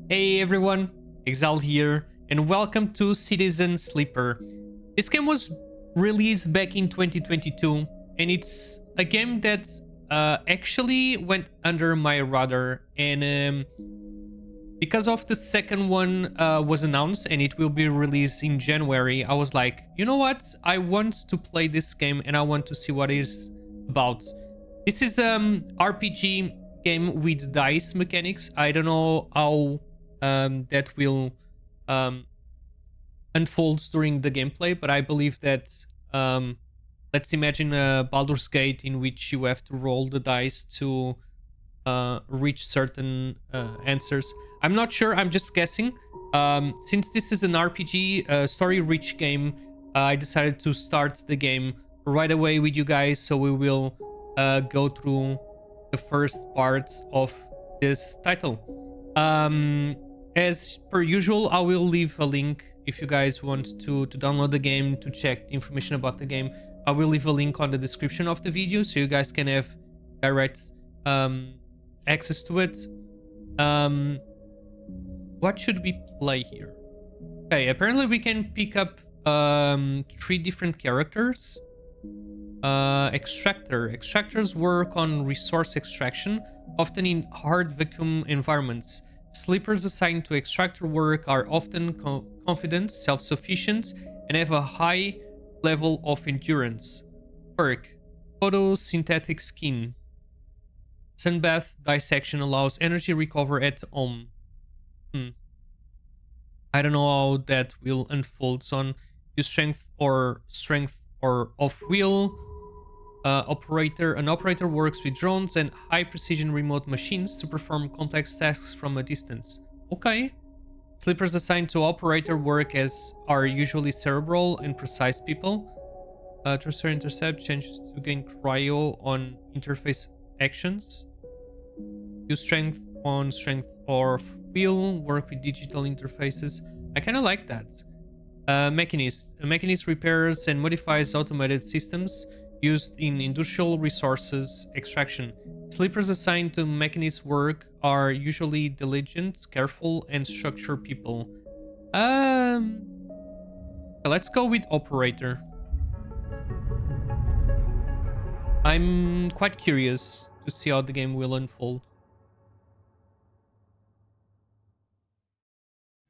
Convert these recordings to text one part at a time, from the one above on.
Hey everyone, Exile here, and welcome to Citizen Sleeper. This game was released back in 2022, and it's a game that actually went under my radar. And because of the second one was announced and it will be released in January, I was like, you know what? I want to play this game and I want to see what it's about. This is RPG game with dice mechanics. I don't know how that will unfold during the gameplay, but I believe that let's imagine a Baldur's Gate in which you have to roll the dice to reach certain answers. I'm not sure, I'm just guessing. Since this is an RPG, story-rich game, I decided to start the game right away with you guys, so we will go through the first parts of this title. As per usual, I will leave a link if you guys want to download the game, to check the information about the game. I will leave a link on the description of the video so you guys can have direct access to it. What should we play here? Okay, apparently we can pick up 3 different characters. Extractor. Extractors work on resource extraction, often in hard vacuum environments. Sleepers assigned to extractor work are often confident, self-sufficient, and have a high level of endurance. Perk: photosynthetic skin. Sunbath dissection allows energy recover at home. I don't know how that will unfold on use strength or of will. An operator works with drones and high precision remote machines to perform complex tasks from a distance. Okay. Sleepers assigned to operator work are usually cerebral and precise people. Transfer intercept changes to gain cryo on interface actions. Use strength on strength or will work with digital interfaces. I kind of like that. Mechanist. A mechanist repairs and modifies automated systems used in industrial resources extraction. Sleepers assigned to mechanist work are usually diligent, careful, and structured people. Let's go with operator. I'm quite curious to see how the game will unfold.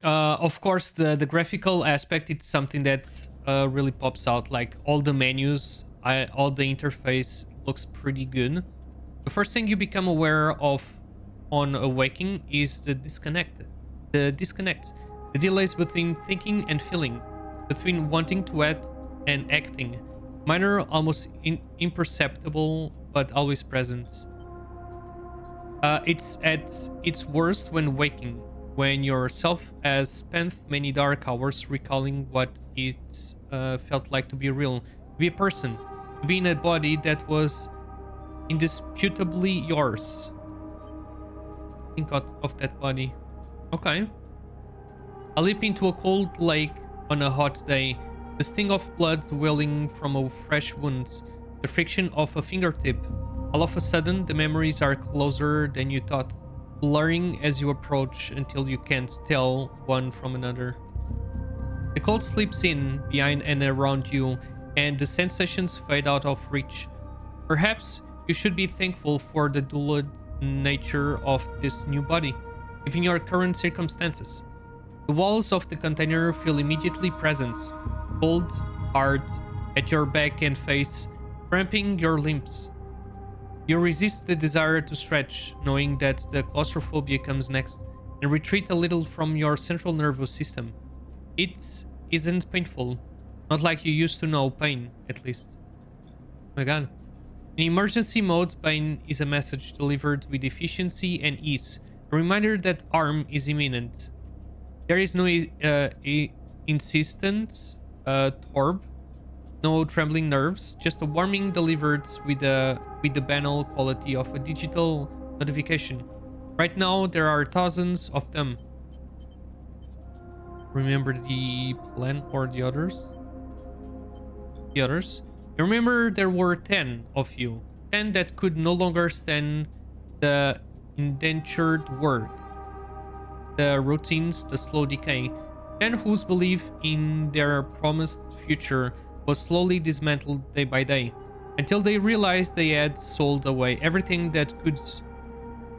Of course, the graphical aspect, it's something that really pops out. Like all the menus, all the interface looks pretty good. The first thing you become aware of on awaking is the disconnect. The delays between thinking and feeling, between wanting to act and acting. Minor, almost imperceptible, but always present. It's at its worst when waking, when yourself has spent many dark hours recalling what it felt like to be real, to be a person, to be in a body that was indisputably yours. Think of that body. Okay. A leap into a cold lake on a hot day, the sting of blood welling from a fresh wound, the friction of a fingertip. All of a sudden, the memories are closer than you thought, blurring as you approach until you can't tell one from another. The cold sleeps in behind and around you, and the sensations fade out of reach. Perhaps you should be thankful for the dulled nature of this new body, given your current circumstances. The walls of the container feel immediately present, cold, hard, at your back and face, cramping your limbs. You resist the desire to stretch, knowing that the claustrophobia comes next, and retreat a little from your central nervous system. It isn't painful, not like you used to know pain, at least. Oh my god. In emergency mode, pain is a message delivered with efficiency and ease, a reminder that harm is imminent. There is no insistent torb, no trembling nerves, just a warming delivered with the banal quality of a digital notification. Right now, there are thousands of them. Remember the plan or the others? The others? Remember there were 10 of you. 10 that could no longer stand the indentured work. the routines, the slow decay, men whose belief in their promised future was slowly dismantled day by day, until they realized they had sold away everything that could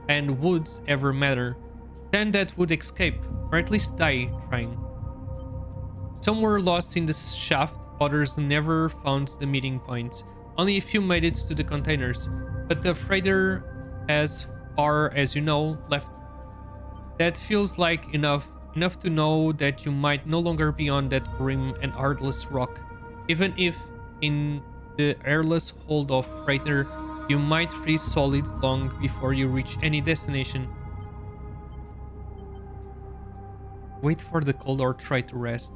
and would ever matter, then that would escape, or at least die trying. Some were lost in the shaft, others never found the meeting point. Only a few made it to the containers, but the freighter, as far as you know, left. That feels like enough to know that you might no longer be on that grim and heartless rock, even if in the airless hold of freighter you might freeze solid long before you reach any destination. Wait for the cold or try to rest.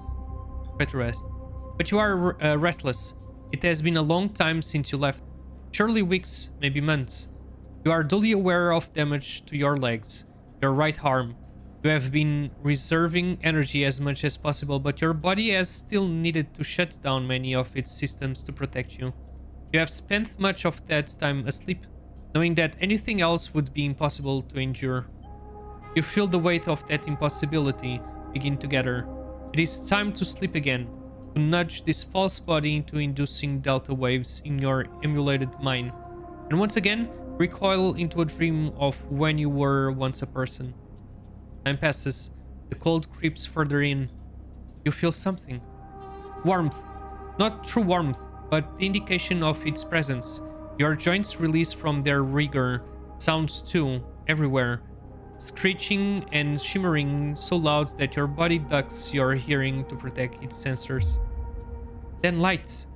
But you are restless. It has been a long time since you left. Surely weeks, maybe months. You are dully aware of damage to your legs, your right arm. You have been reserving energy as much as possible, but your body has still needed to shut down many of its systems to protect you. You have spent much of that time asleep, knowing that anything else would be impossible to endure. You feel the weight of that impossibility begin to gather. It is time to sleep again, to nudge this false body into inducing delta waves in your emulated mind, and once again recoil into a dream of when you were once a person. Time passes, the cold creeps further in. You feel something. Warmth. Not true warmth, but the indication of its presence. Your joints release from their rigor. Sounds too, everywhere. Screeching and shimmering so loud that your body ducks your hearing to protect its sensors. Then lights,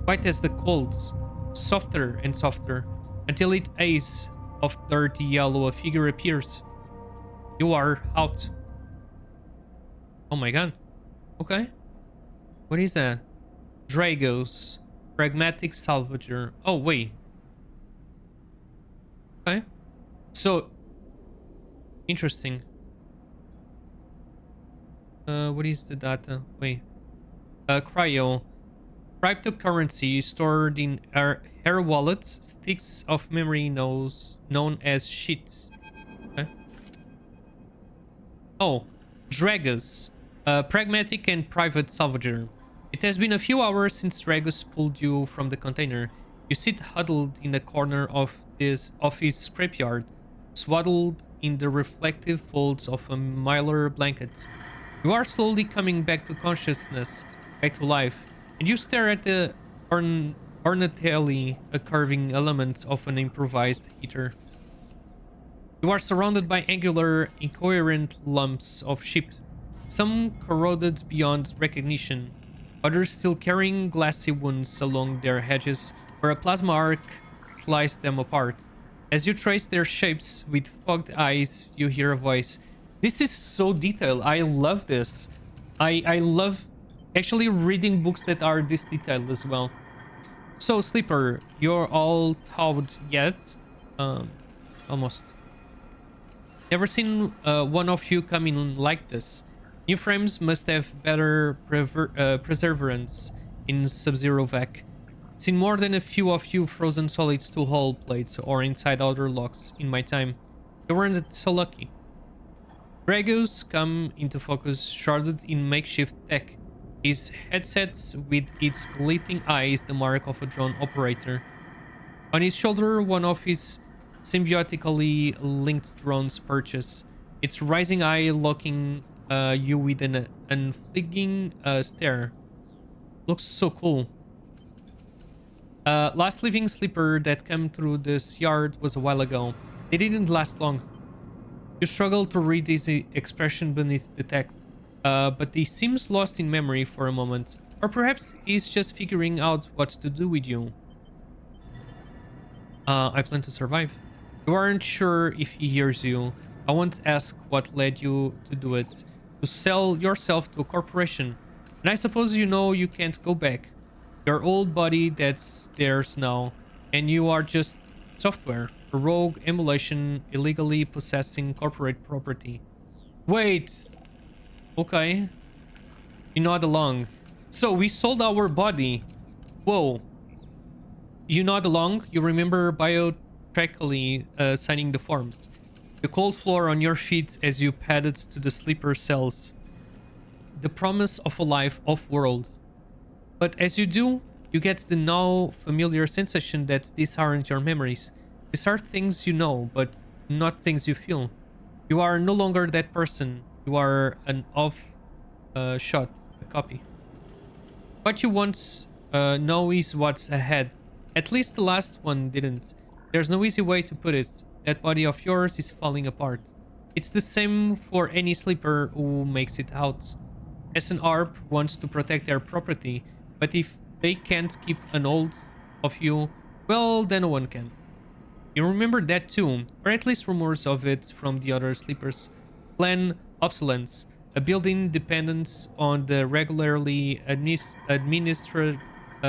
white as the coals, softer and softer, until it haze of dirty yellow a figure appears. You are out. Oh my god. Okay. What is that? Dragos, pragmatic salvager. Oh wait. Okay. So interesting. What is the data? Wait. Cryo. Cryptocurrency stored in hair wallets, sticks of memory known as sheets. Okay. Oh, Dragos. Pragmatic and private salvager. It has been a few hours since Dragos pulled you from the container. You sit huddled in a corner of his scrapyard, swaddled in the reflective folds of a mylar blanket. You are slowly coming back to consciousness, back to life, and you stare at the ornately curving elements of an improvised heater. You are surrounded by angular, incoherent lumps of ship, some corroded beyond recognition, others still carrying glassy wounds along their edges where a plasma arc sliced them apart. As you trace their shapes with fogged eyes, you hear a voice. This is so detailed. I love this. I love actually reading books that are this detailed as well. So, Sleeper, you're all thawed yet? Almost. Never seen one of you come in like this. New frames must have better perseverance in Sub-Zero Vac. Seen more than a few of you frozen solids to hull plates or inside outer locks in my time. You weren't so lucky. Dragos come into focus shrouded in makeshift tech. His headsets with its glitting eyes the mark of a drone operator. On his shoulder, one of his symbiotically linked drones perches, its rising eye locking you with an unflinching stare. Looks so cool. Last living sleeper that came through this yard was a while ago. They didn't last long. You struggle to read his expression beneath the text, but he seems lost in memory for a moment. Or perhaps he's just figuring out what to do with you. I plan to survive. You aren't sure if he hears you. I won't ask what led you to do it. To sell yourself to a corporation. And I suppose you know you can't go back. Your old body that's theirs now. And you are just software. A rogue emulation illegally possessing corporate property. Wait. Okay. You nod along. So we sold our body. Whoa. You nod along. You remember biotracally signing the forms. the cold floor on your feet as you padded to the sleeper cells. The promise of a life off-world. But as you do, you get the now familiar sensation that these aren't your memories. These are things you know, but not things you feel. You are no longer that person. You are an off-shot, a copy. What you once know is what's ahead. At least the last one didn't. There's no easy way to put it. That body of yours is falling apart. It's the same for any sleeper who makes it out. As an ARP wants to protect their property, but if they can't keep an hold of you, well, then no one can. You remember that too, or at least rumors of it from the other sleepers. Plan obsolescence, a building dependence on the regularly administered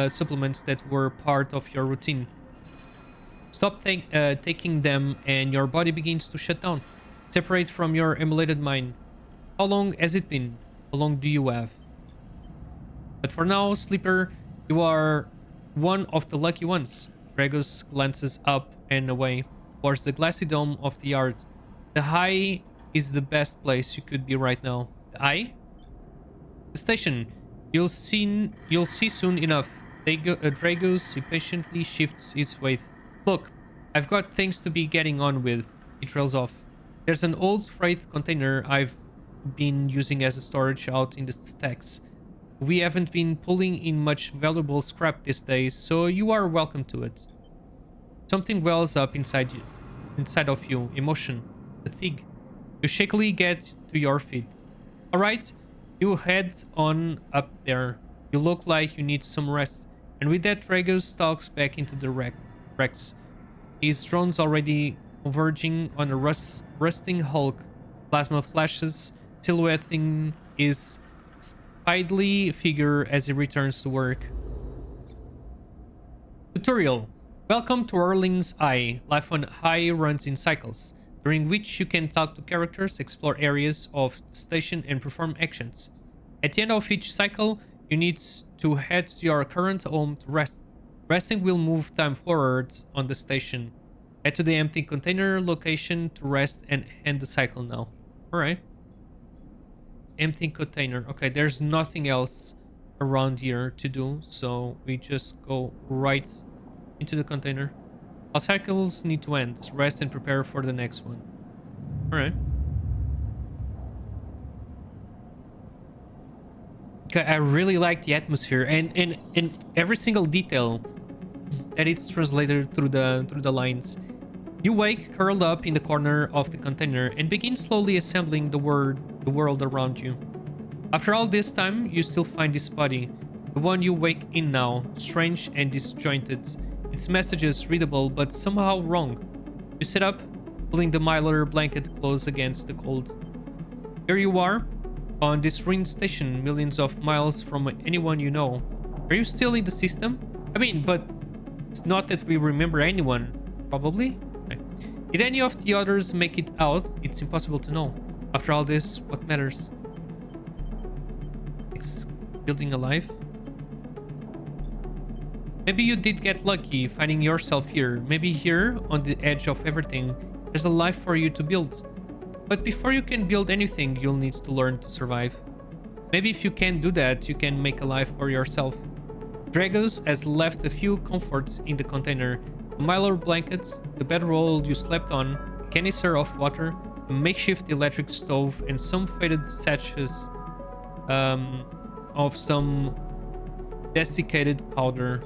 supplements that were part of your routine. Stop taking them and your body begins to shut down. Separate from your emulated mind. How long has it been? How long do you have? But for now, sleeper, you are one of the lucky ones. Dragos glances up and away towards the glassy dome of the yard. The high is the best place you could be right now. The eye? The station. You'll see soon enough. Dragos impatiently shifts his weight. Look, I've got things to be getting on with. He trails off. There's an old freight container I've been using as a storage out in the stacks. We haven't been pulling in much valuable scrap these days, so you are welcome to it. Something wells up inside of you. Emotion. Fatigue. You shakily get to your feet. Alright, you head on up there. You look like you need some rest. And with that, Dragos stalks back into the wrecks. His drone's already converging on a rusting hulk. Plasma flashes, silhouetting his spindly figure as he returns to work. Tutorial. Welcome to Erling's Eye. Life on High runs in cycles, during which you can talk to characters, explore areas of the station, and perform actions. At the end of each cycle, you need to head to your current home to rest. Resting will move time forward on the station. Head to the empty container location to rest and end the cycle now. Alright. Empty container. Okay, there's nothing else around here to do, so we just go right into the container. All cycles need to end. Rest and prepare for the next one. Alright. Okay, I really like the atmosphere and every single detail that it's translated through the lines. You wake curled up in the corner of the container and begin slowly assembling the world around you. After all this time, you still find this body, the one you wake in now, strange and disjointed. Its messages readable but somehow wrong. You sit up, pulling the mylar blanket close against the cold. Here you are, on this ruined station, millions of miles from anyone you know. Are you still in the system? I mean, but it's not that we remember anyone. Probably? Okay. Did any of the others make it out? It's impossible to know. After all this, what matters? It's building a life? Maybe you did get lucky finding yourself here. Maybe here, on the edge of everything, there's a life for you to build. But before you can build anything, you'll need to learn to survive. Maybe if you can do that, you can make a life for yourself. Dragos has left a few comforts in the container. The mylar blankets, the bedroll you slept on, a canister of water, a makeshift electric stove, and some faded sachets of some desiccated powder.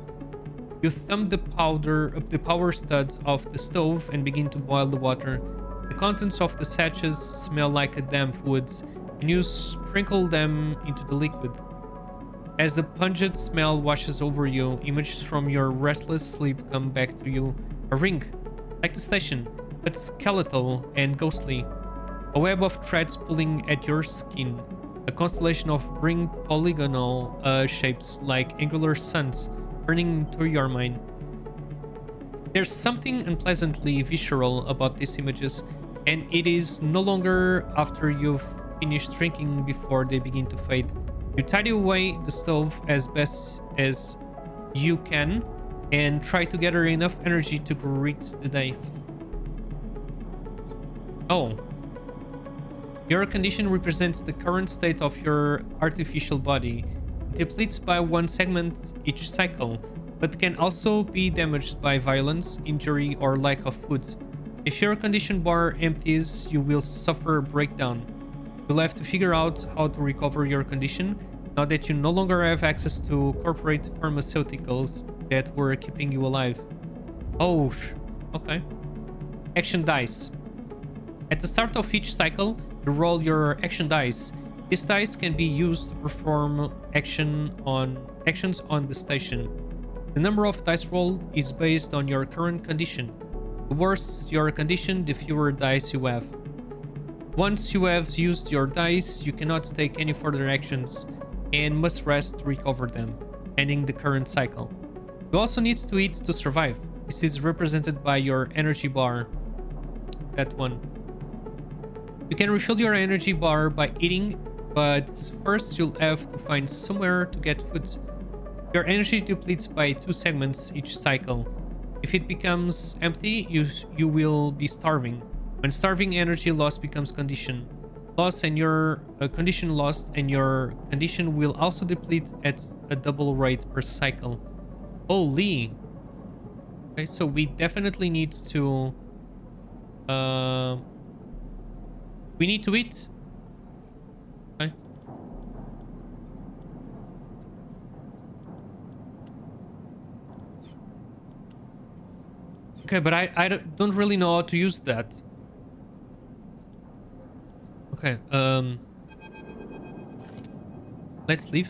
You thumb the power stud of the stove and begin to boil the water. The contents of the sachets smell like a damp woods, and you sprinkle them into the liquid. As the pungent smell washes over you, images from your restless sleep come back to you. A ring, like the station, but skeletal and ghostly. A web of threads pulling at your skin. A constellation of ring polygonal shapes like angular suns burning through your mind. There's something unpleasantly visceral about these images, and it is no longer after you've finished drinking before they begin to fade. You tidy away the stove as best as you can and try to gather enough energy to greet the day. Oh. Your condition represents the current state of your artificial body. It depletes by one segment each cycle, but can also be damaged by violence, injury, or lack of food. If your condition bar empties, you will suffer a breakdown. You'll have to figure out how to recover your condition now that you no longer have access to corporate pharmaceuticals that were keeping you alive. Oh, okay. Action dice. At the start of each cycle, you roll your action dice. These dice can be used to perform actions on the station. The number of dice rolled is based on your current condition. The worse your condition, the fewer dice you have. Once you have used your dice, you cannot take any further actions and must rest to recover them, ending the current cycle. You also need to eat to survive. This is represented by your energy bar. That one. You can refill your energy bar by eating, but first you'll have to find somewhere to get food. Your energy depletes by 2 segments each cycle. If it becomes empty, you will be starving. When starving, energy loss becomes condition loss, and your condition lost, and your condition will also deplete at a double rate per cycle. Holy. Okay, so we definitely need to we need to eat. Okay. Okay, but I don't really know how to use that. Okay, let's leave.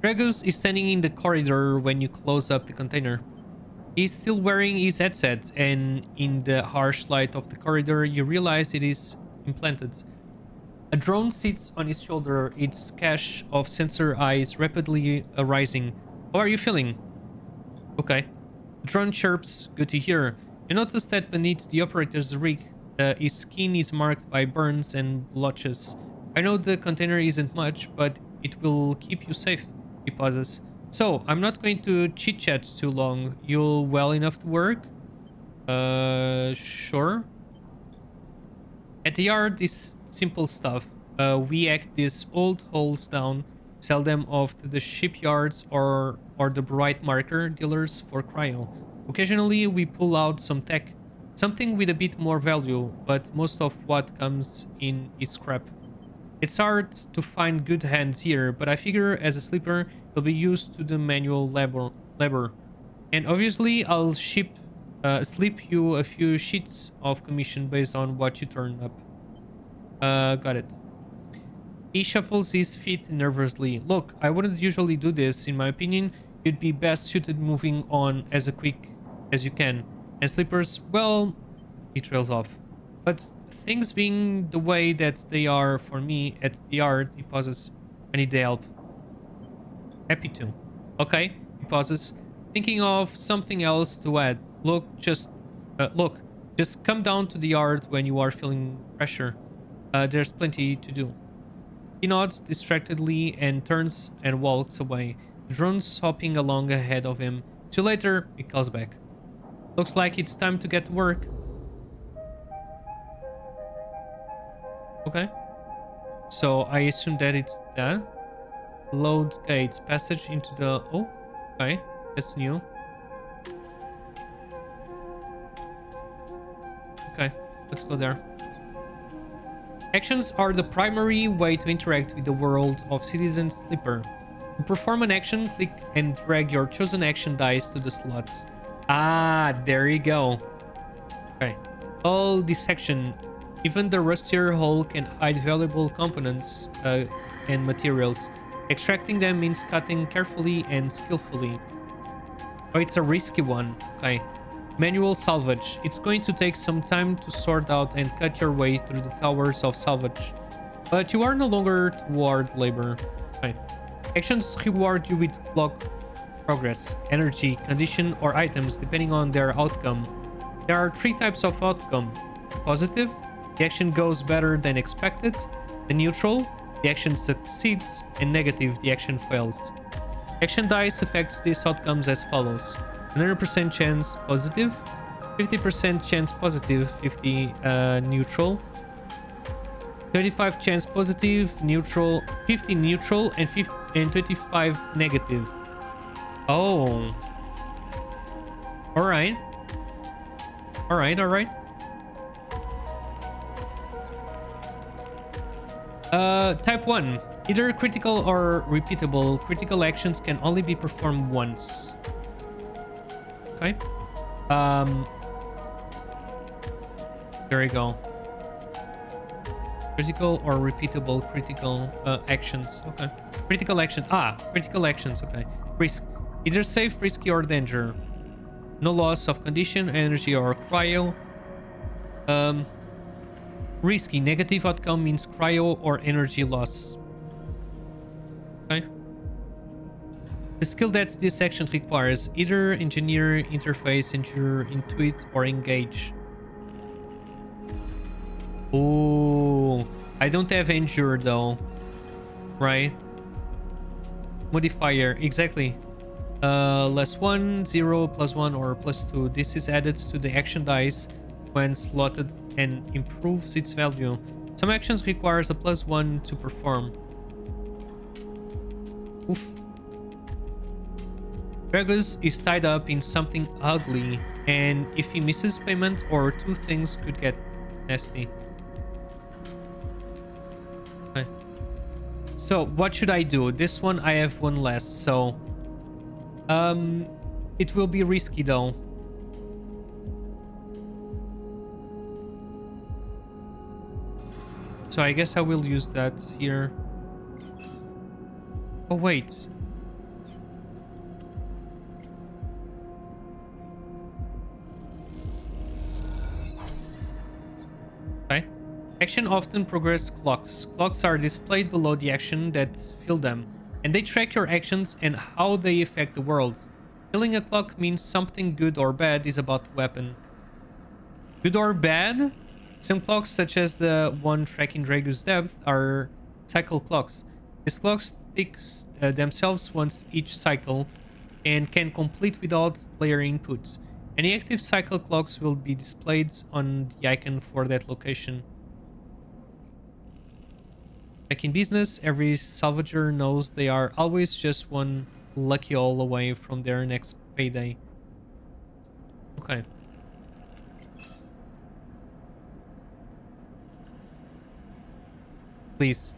Drus is standing in the corridor when you close up the container. He's still wearing his headset, and in the harsh light of the corridor, you realize it is implanted. A drone sits on his shoulder, its cache of sensor eyes rapidly rising. How are you feeling? Okay. The drone chirps, good to hear. You notice that beneath the operator's rig, his skin is marked by burns and blotches. I know the container isn't much, but it will keep you safe. He pauses. So, I'm not going to chit-chat too long. You're well enough to work? Sure. At the yard is simple stuff. We act these old holes down, sell them off to the shipyards or the bright marker dealers for cryo. Occasionally, we pull out some tech, something with a bit more value, but most of what comes in is scrap. It's hard to find good hands here, but I figure as a sleeper, you'll be used to the manual labor. And obviously, I'll slip you a few sheets of commission based on what you turn up. Got it. He shuffles his feet nervously. Look, I wouldn't usually do this. In my opinion, you'd be best suited moving on as quick as you can. And sleepers, well, he trails off. But things being the way that they are for me at the yard, he pauses. I need the help. Happy to. Okay, he pauses, thinking of something else to add. Look, just come down to the yard when you are feeling pressure. There's plenty to do. He nods distractedly and turns and walks away. The drone's hopping along ahead of him. See you later, he calls back. Looks like it's time to get to work. Okay. So I assume that it's that. Load gates. Passage into the... Oh, okay. That's new. Okay, let's go there. Actions are the primary way to interact with the world of Citizen Sleeper. To perform an action, click and drag your chosen action dice to the slots. Ah, there you go. Okay. All this section, even the rustier hull can hide valuable components and materials. Extracting them means cutting carefully and skillfully. Oh, it's a risky one. Okay. Manual salvage. It's going to take some time to sort out and cut your way through the towers of salvage. But you are no longer toward labor. Okay. Actions reward you with clock progress, energy, condition, or items depending on their outcome. There are 3 types of outcome. Positive, the action goes better than expected. The neutral, the action succeeds. And negative, the action fails. Action dice affects these outcomes as follows. 100% chance positive, 50% chance positive, 50 neutral. 35 chance positive, neutral, 50 neutral, and 50 and 25 negative. Oh. Alright. Alright. Type 1. Either critical or repeatable. Critical actions can only be performed once. Okay. There you go. Critical or repeatable critical actions. Okay. Critical action. Critical actions. Okay. Risk. Either safe, risky, or danger. No loss of condition, energy, or cryo. Risky. Negative outcome means cryo or energy loss. Okay. The skill that this action requires. Either engineer, interface, endure, intuit, or engage. Oh, I don't have endure though. Right? Modifier. Exactly. +1, 0, +1, or +2. This is added to the action dice when slotted and improves its value. Some actions requires a +1 to perform. Oof. Drus is tied up in something ugly, and if he misses payment or two things could get nasty. Okay. So what should I do? This one I have one less, so it will be risky though. So I guess I will use that here. Oh wait. Okay. Action often progress clocks. Clocks are displayed below the action that fill them, and they track your actions and how they affect the world. Filling a clock means something good or bad is about the weapon. Good or bad? Some clocks, such as the one tracking Dragu's depth, are cycle clocks. These clocks tick themselves once each cycle and can complete without player input. Any active cycle clocks will be displayed on the icon for that location. Back in business, every salvager knows they are always just one lucky all away from their next payday. Okay. Please.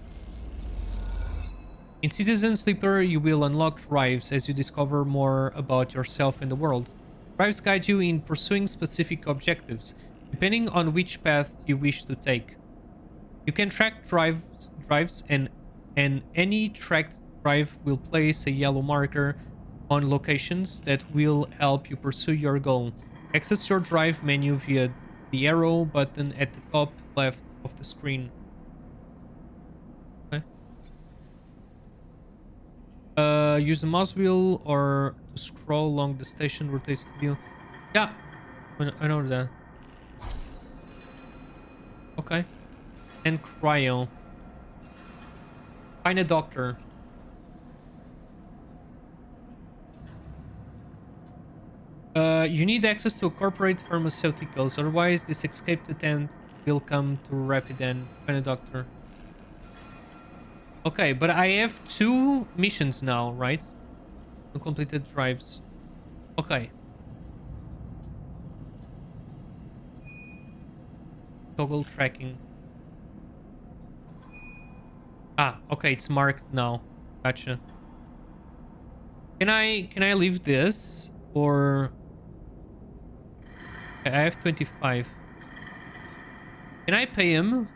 In Citizen Sleeper, you will unlock drives as you discover more about yourself and the world. Drives guide you in pursuing specific objectives, depending on which path you wish to take. You can track drives and any tracked drive will place a yellow marker on locations that will help you pursue your goal. Access your drive menu via the arrow button at the top left of the screen. Okay. Use the mouse wheel or to scroll along the station rotates the view. Yeah, I know that. Okay. And cryo. Find a doctor. You need access to corporate pharmaceuticals, otherwise this escape to tent will come to rapid end. Find a doctor. Okay, but I have 2 missions now, right? Completed drives. Okay. Toggle tracking. Okay, it's marked now. Gotcha. Can I leave this or okay, I have 25. Can I pay him?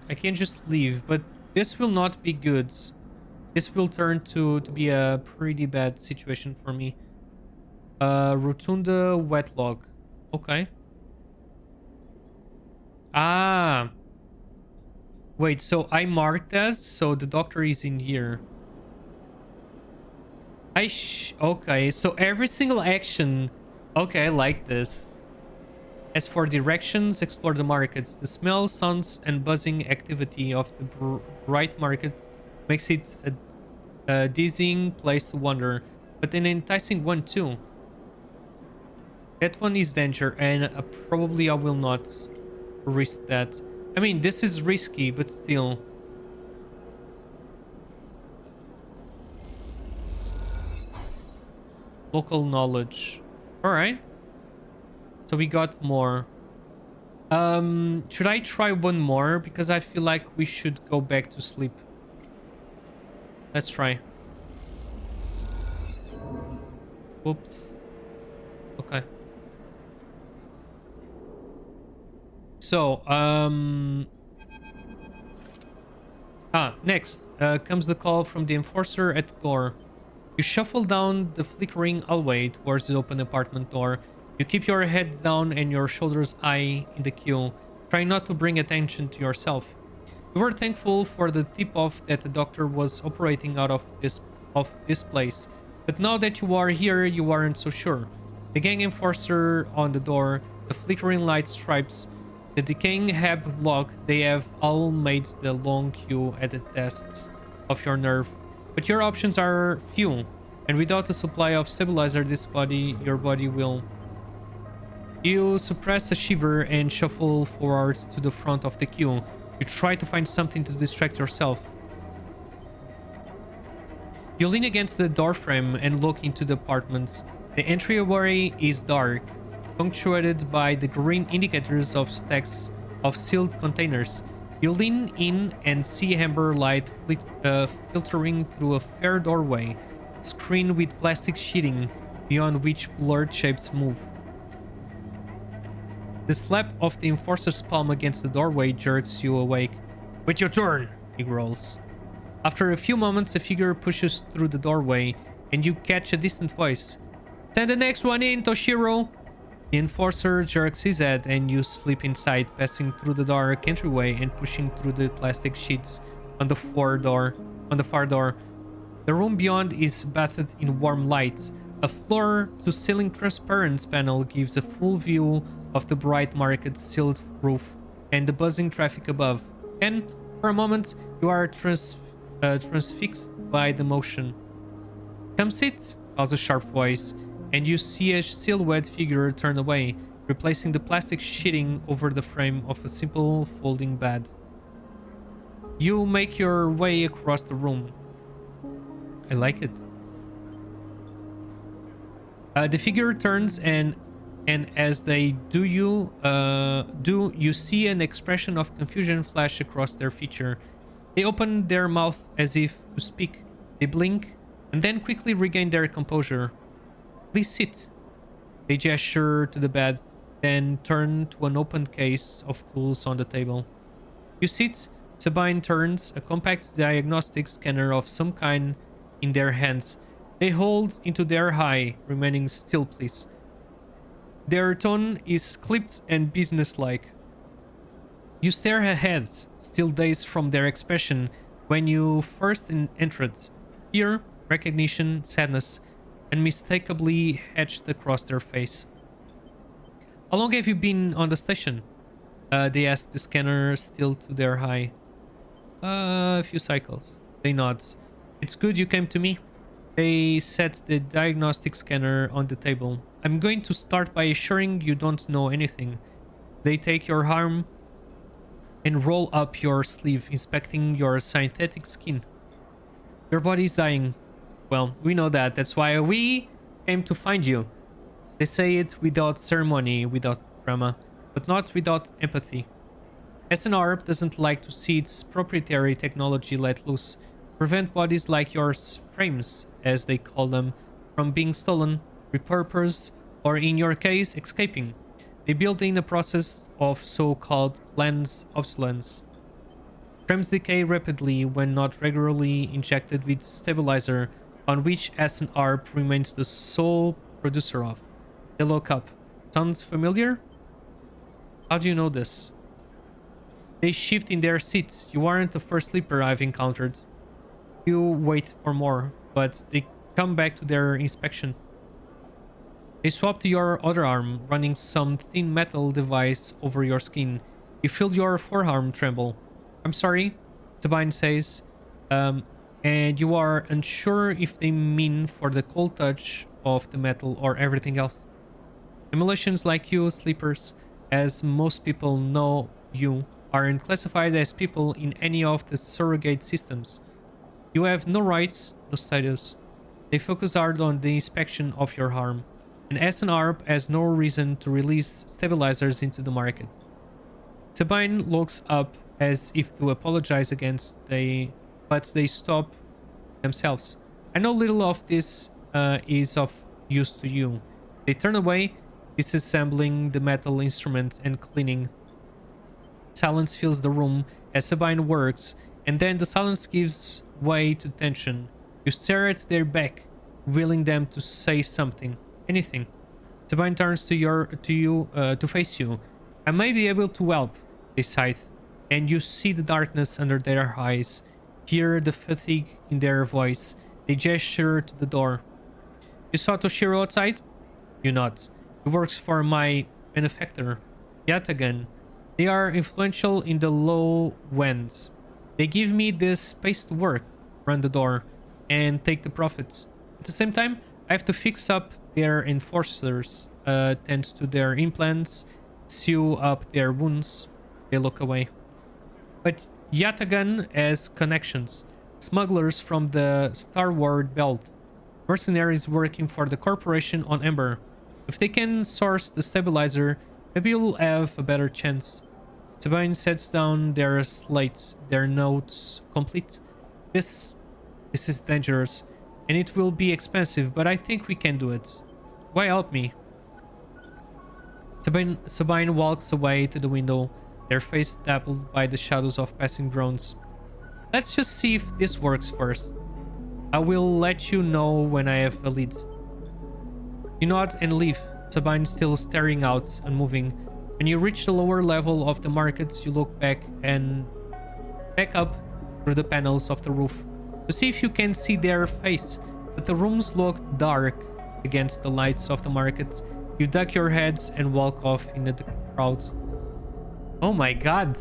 I can just leave, but this will not be good. This will turn to be a pretty bad situation for me. Rotunda wet log. Okay. Wait, so I marked that, so the doctor is in here. Okay, so every single action. Okay, I like this. As for directions, explore the markets. The smell, sounds, and buzzing activity of the bright market makes it a dizzying place to wander, but an enticing one too. That one is danger, and probably I will not risk that. I mean, this is risky, but still. Local knowledge. All right. So we got more. Should I try one more? Because I feel like we should go back to sleep. Let's try. Oops. Okay. So, next comes the call from the enforcer at the door. You shuffle down the flickering hallway towards the open apartment door. You keep your head down and your shoulders high in the queue, trying not to bring attention to yourself. You were thankful for the tip-off that the doctor was operating out of this place, but now that you are here, you aren't so sure. The gang enforcer on the door, the flickering light stripes, the decaying hab block, they have all made the long queue at the tests of your nerve. But your options are few, and without a supply of stabilizer your body will. You suppress a shiver and shuffle forward to the front of the queue. You try to find something to distract yourself. You lean against the doorframe and look into the apartments. The entryway is dark, punctuated by the green indicators of stacks of sealed containers. You lean in and see amber light filtering through a fair doorway, screened with plastic sheeting beyond which blurred shapes move. The slap of the enforcer's palm against the doorway jerks you awake. "Wait your turn," he growls. After a few moments, a figure pushes through the doorway, and you catch a distant voice. "Send the next one in, Toshiro!" The enforcer jerks his head, and you slip inside, passing through the dark entryway and pushing through the plastic sheets on the far door. The room beyond is bathed in warm light. A floor-to-ceiling transparent panel gives a full view of the bright market sealed roof and the buzzing traffic above. And for a moment, you are transfixed by the motion. "Come sit," calls a sharp voice, and you see a silhouette figure turn away, replacing the plastic sheeting over the frame of a simple folding bed. You make your way across the room. I like it. The figure turns and as they do, you see an expression of confusion flash across their feature. They open their mouth as if to speak. They blink and then quickly regain their composure. "Please sit." They gesture to the bed, then turn to an open case of tools on the table. You sit. Sabine turns a compact diagnostic scanner of some kind in their hands. They hold into their eye, remaining still, please. Their tone is clipped and businesslike. You stare ahead, still dazed from their expression when you first entered. Fear, recognition, sadness, unmistakably etched across their face. "How long have you been on the station?" They ask, the scanner still to their eye. A few cycles." They nod. "It's good you came to me." They set the diagnostic scanner on the table. "I'm going to start by assuring you don't know anything." They take your arm and roll up your sleeve, inspecting your synthetic skin. "Your body's dying." "Well, we know that. That's why we came to find you." They say it without ceremony, without drama, but not without empathy. SNR doesn't like to see its proprietary technology let loose, prevent bodies like yours, frames, as they call them, from being stolen, repurposed, or in your case, escaping. They build in a process of so-called planned obsolescence. Frames decay rapidly when not regularly injected with stabilizer, on which SNR remains the sole producer of. Yellow cup. Sounds familiar? How do you know this? They shift in their seats. You aren't the first sleeper I've encountered. You wait for more, but they come back to their inspection. They swap to your other arm, running some thin metal device over your skin. You feel your forearm tremble. "I'm sorry," Sabine says, and you are unsure if they mean for the cold touch of the metal or everything else. Emulations like you, sleepers, as most people know you, aren't classified as people in any of the surrogate systems. You have no rights, no status. They focus hard on the inspection of your harm, and as an ARP has no reason to release stabilizers into the market. Sabine looks up as if to apologize against but they stop themselves. I know little of this is of use to you. They turn away, disassembling the metal instrument and cleaning. Silence fills the room as Sabine works, and then the silence gives way to tension. You stare at their back, willing them to say something, anything. Sabine turns to face you. I may be able to help, they sigh, and you see the darkness under their eyes, hear the fatigue in their voice. They gesture to the door. You saw Toshiro outside? You nod. He works for my benefactor, yet again. They are influential in the low winds. They give me this space to work, run the door, and take the profits. At the same time, I have to fix up their enforcers, tend to their implants, sew up their wounds. They look away. But Yatagan has connections. Smugglers from the Starward Belt. Mercenaries working for the corporation on Ember. If they can source the stabilizer, maybe you'll have a better chance. Sabine sets down their slates, their notes complete. This is dangerous, and it will be expensive, but I think we can do it. Why help me? Sabine walks away to the window, their face dappled by the shadows of passing drones. Let's just see if this works first. I will let you know when I have a lead. You nod and leave, Sabine still staring out, unmoving. When you reach the lower level of the markets, you look back up through the panels of the roof to see if you can see their face, but the rooms look dark against the lights of the market. You duck your heads and walk off into the crowd. Oh my god.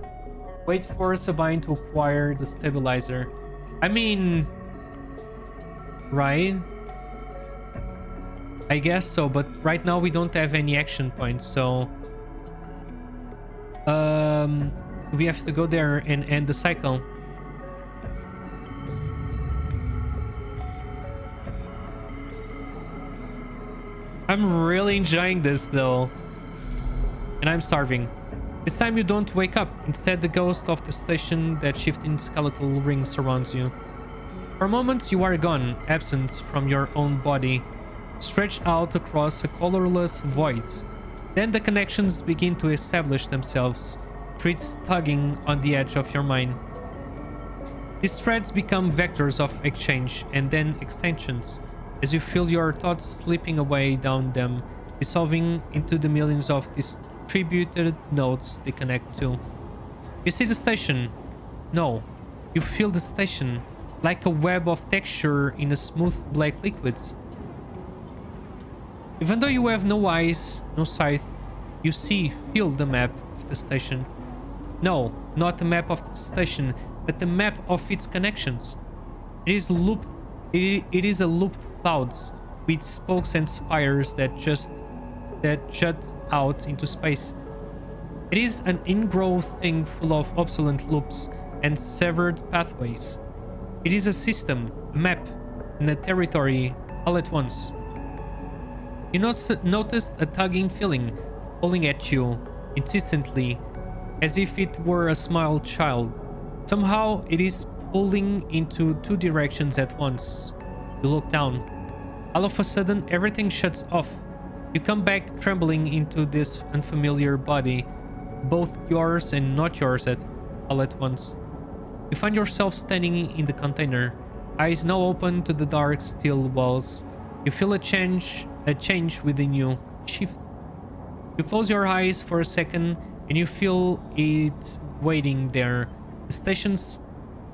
Wait for Sabine to acquire the stabilizer. I mean, right? I guess so, but right now we don't have any action points, so we have to go there and end the cycle. I'm really enjoying this though, and I'm starving. This time you don't wake up. Instead, the ghost of the station, that shifting skeletal ring, surrounds you. For a moment, you are gone, absent from your own body, stretched out across a colorless void. Then the connections begin to establish themselves, threads tugging on the edge of your mind. These threads become vectors of exchange and then extensions, as you feel your thoughts slipping away down them, dissolving into the millions of distributed nodes they connect to. You see the station. No, you feel the station, like a web of texture in a smooth black liquid. Even though you have no eyes, no sight, you feel the map of the station. No, not the map of the station, but the map of its connections. It is looped. It is a looped clouds with spokes and spires that jut out into space. It is an ingrowth thing full of obsolete loops and severed pathways. It is a system, a map, and a territory all at once. You notice a tugging feeling pulling at you insistently, as if it were a small child. Somehow it is pulling into two directions at once. You look down. All of a sudden, everything shuts off. You come back trembling into this unfamiliar body, both yours and not yours all at once. You find yourself standing in the container, eyes now open to the dark steel walls. You feel a change within you. Shift. You close your eyes for a second and you feel it waiting there. The station's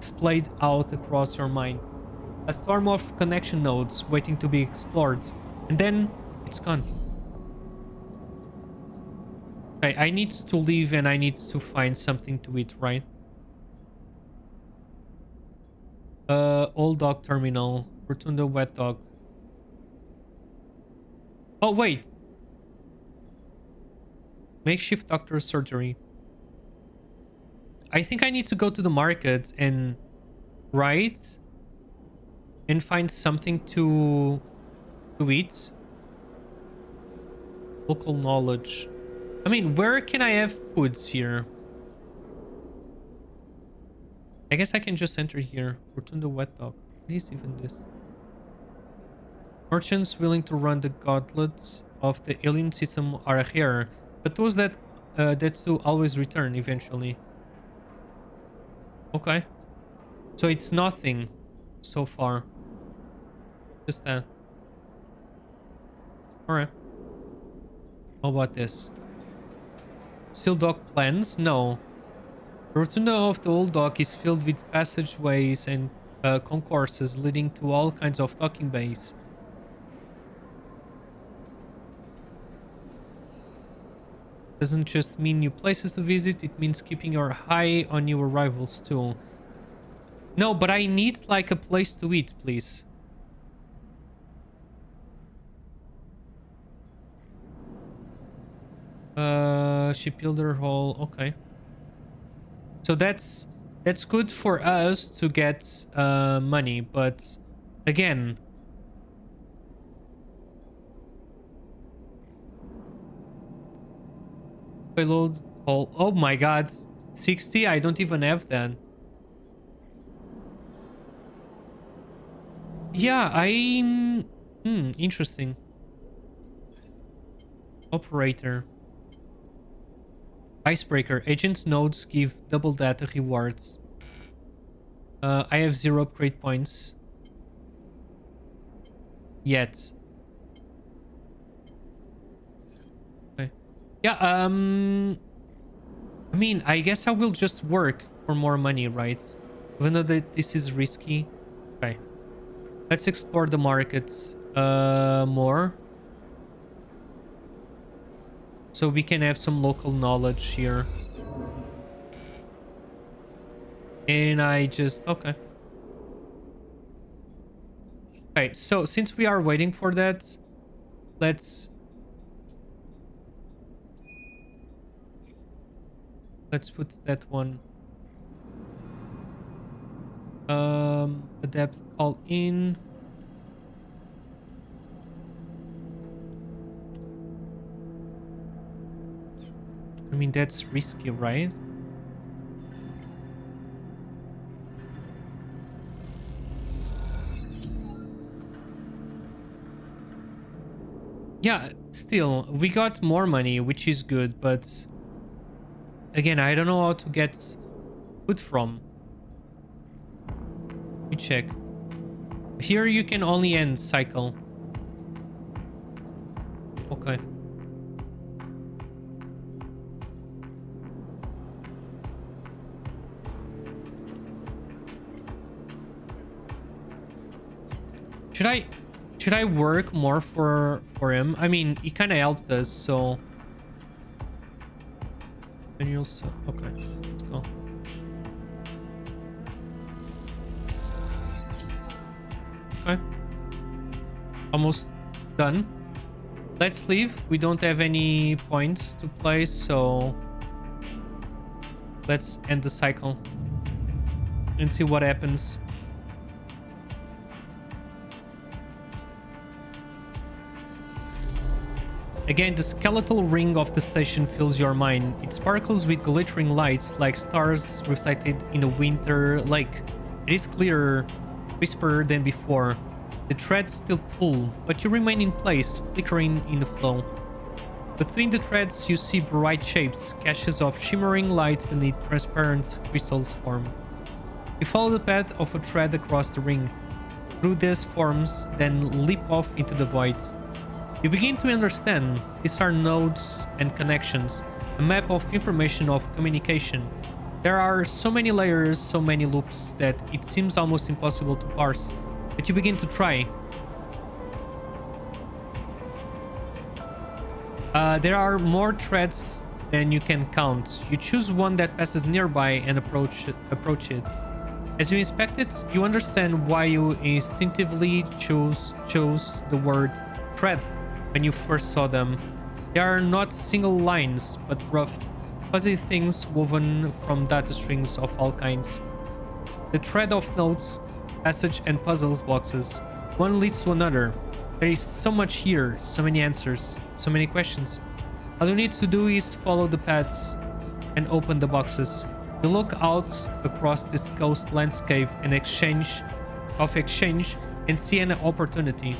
splayed out across your mind. A storm of connection nodes waiting to be explored. And then it's gone. Okay, I need to leave and I need to find something to eat, right? Old dog terminal. Rotunda wet dog. Oh, wait. Makeshift doctor surgery. I think I need to go to the market and write and find something to eat. Local knowledge. I mean, where can I have foods here? I guess I can just enter here. Rotunda wet dog. What is even this? Merchants willing to run the gauntlets of the alien system are rare, but those that do always return eventually. Okay. So it's nothing so far. Just that. Alright. How about this? Still dock plans? No. The rotunda of the old dock is filled with passageways and concourses leading to all kinds of docking bays. Doesn't just mean new places to visit, it means keeping your eye on new arrivals too. No, but I need like a place to eat, please. Shipbuilder hall, okay. So that's good for us to get money, but again, payload hall. Oh my god, 60? I don't even have that. Yeah, I'm interesting. Operator. Icebreaker. Agents nodes give double data rewards. I have 0 upgrade points. Yet. Okay. Yeah, I mean, I guess I will just work for more money, right? Even though this is risky. Okay. Let's explore the markets more. So we can have some local knowledge here. And I just... Okay. Okay, so since we are waiting for that, let's put that one. Adapt call in. I mean, that's risky, right? Yeah, still, we got more money, which is good, but again, I don't know how to get food from. Let me check. Here you can only end cycle. Okay. Should I work more for him? I mean, he kind of helped us, so. And you'll okay, let's go. Okay. Almost done. Let's leave. We don't have any points to play, so let's end the cycle and see what happens. Again, the skeletal ring of the station fills your mind. It sparkles with glittering lights like stars reflected in a winter lake. It is clearer, crisper than before. The threads still pull, but you remain in place, flickering in the flow. Between the threads, you see bright shapes, caches of shimmering light beneath transparent crystals form. You follow the path of a thread across the ring. Through these forms, then leap off into the void. You begin to understand these are nodes and connections, a map of information of communication. There are so many layers, so many loops that it seems almost impossible to parse, but you begin to try. There are more threads than you can count. You choose one that passes nearby and approach it. As you inspect it, you understand why you instinctively chose the word thread when you first saw them. They are not single lines, but rough, fuzzy things woven from data strings of all kinds. The thread of notes, passage, and puzzles boxes. One leads to another. There is so much here, so many answers, so many questions. All you need to do is follow the paths and open the boxes. You look out across this coast landscape and exchange and see an opportunity.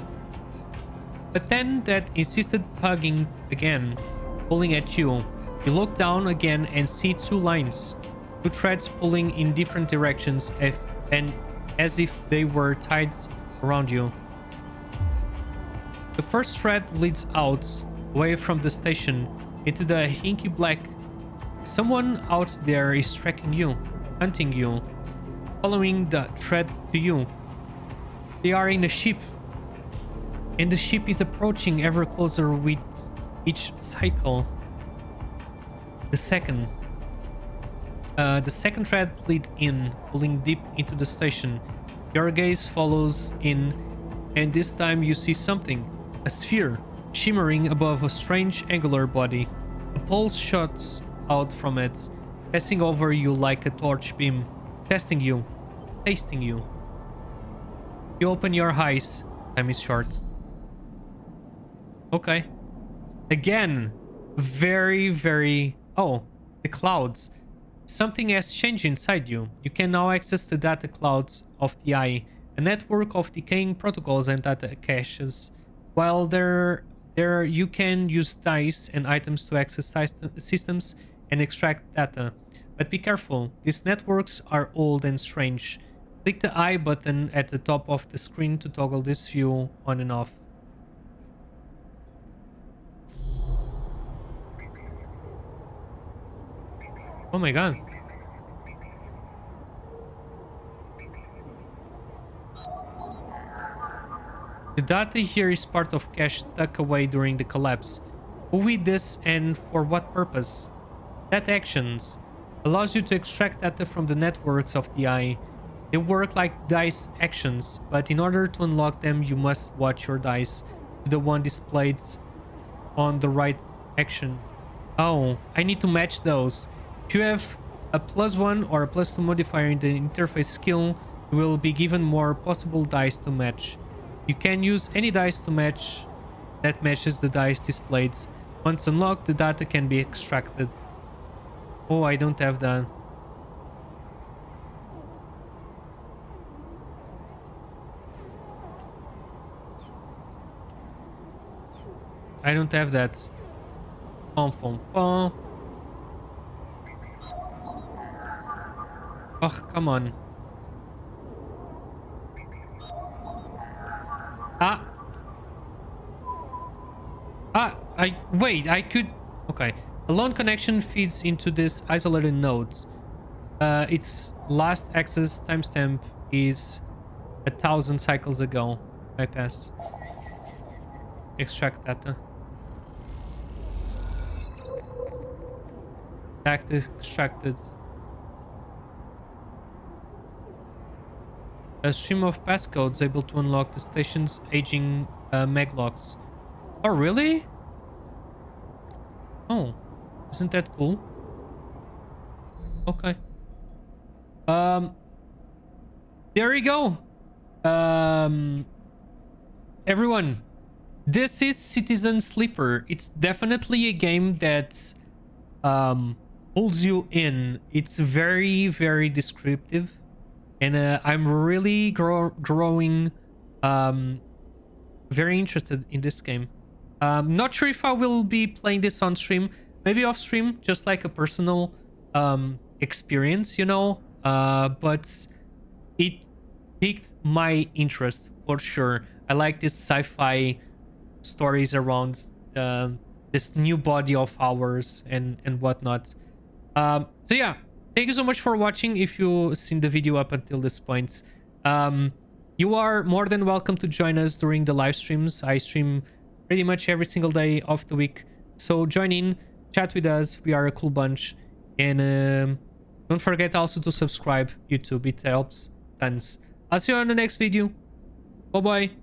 But then that insisted tugging again, pulling at you. You look down again and see two lines, two threads pulling in different directions and as if they were tied around you. The first thread leads out, away from the station, into the inky black. Someone out there is tracking you, hunting you, following the thread to you. They are in a ship, and the ship is approaching ever closer with each cycle. The second thread leads in, pulling deep into the station. Your gaze follows in, and this time you see something, a sphere, shimmering above a strange angular body. A pulse shoots out from it, passing over you like a torch beam, testing you, tasting you. You open your eyes. Time is short. Okay. Again, very... Oh, the clouds. Something has changed inside you. You can now access the data clouds of the eye, a network of decaying protocols and data caches. While there you can use dice and items to access systems and extract data. But be careful, these networks are old and strange. Click the eye button at the top of the screen to toggle this view on and off. Oh my god. The data here is part of cache tucked away during the collapse. Who did this and for what purpose? That actions allows you to extract data from the networks of the eye. They work like dice actions, but in order to unlock them, you must watch your dice to the one displayed on the right action. Oh, I need to match those. If you have a +1 or a +2 modifier in the interface skill, you will be given more possible dice to match. You can use any dice to match that matches the dice displayed. Once unlocked, the data can be extracted. Oh, I don't have that. I don't have that. Oh, come on. Wait, I could... Okay. A lone connection feeds into this isolated node. Its last access timestamp is 1,000 cycles ago. Bypass. Extract data. Data extracted. A stream of passcodes able to unlock the station's aging maglocks. Oh, really? Oh, isn't that cool? Okay. There you go. Everyone, this is Citizen Sleeper. It's definitely a game that pulls you in. It's very descriptive, and I'm really growing very interested in this game. Not sure if I will be playing this on stream, maybe off stream, just like a personal experience, you know, but it piqued my interest for sure. I like this sci-fi stories around this new body of ours and whatnot. So yeah, thank you so much for watching. If you've seen the video up until this point, you are more than welcome to join us during the live streams. I stream pretty much every single day of the week, so join in, chat with us. We are a cool bunch, and don't forget also to subscribe YouTube. It helps tons. I'll see you on the next video. Bye bye.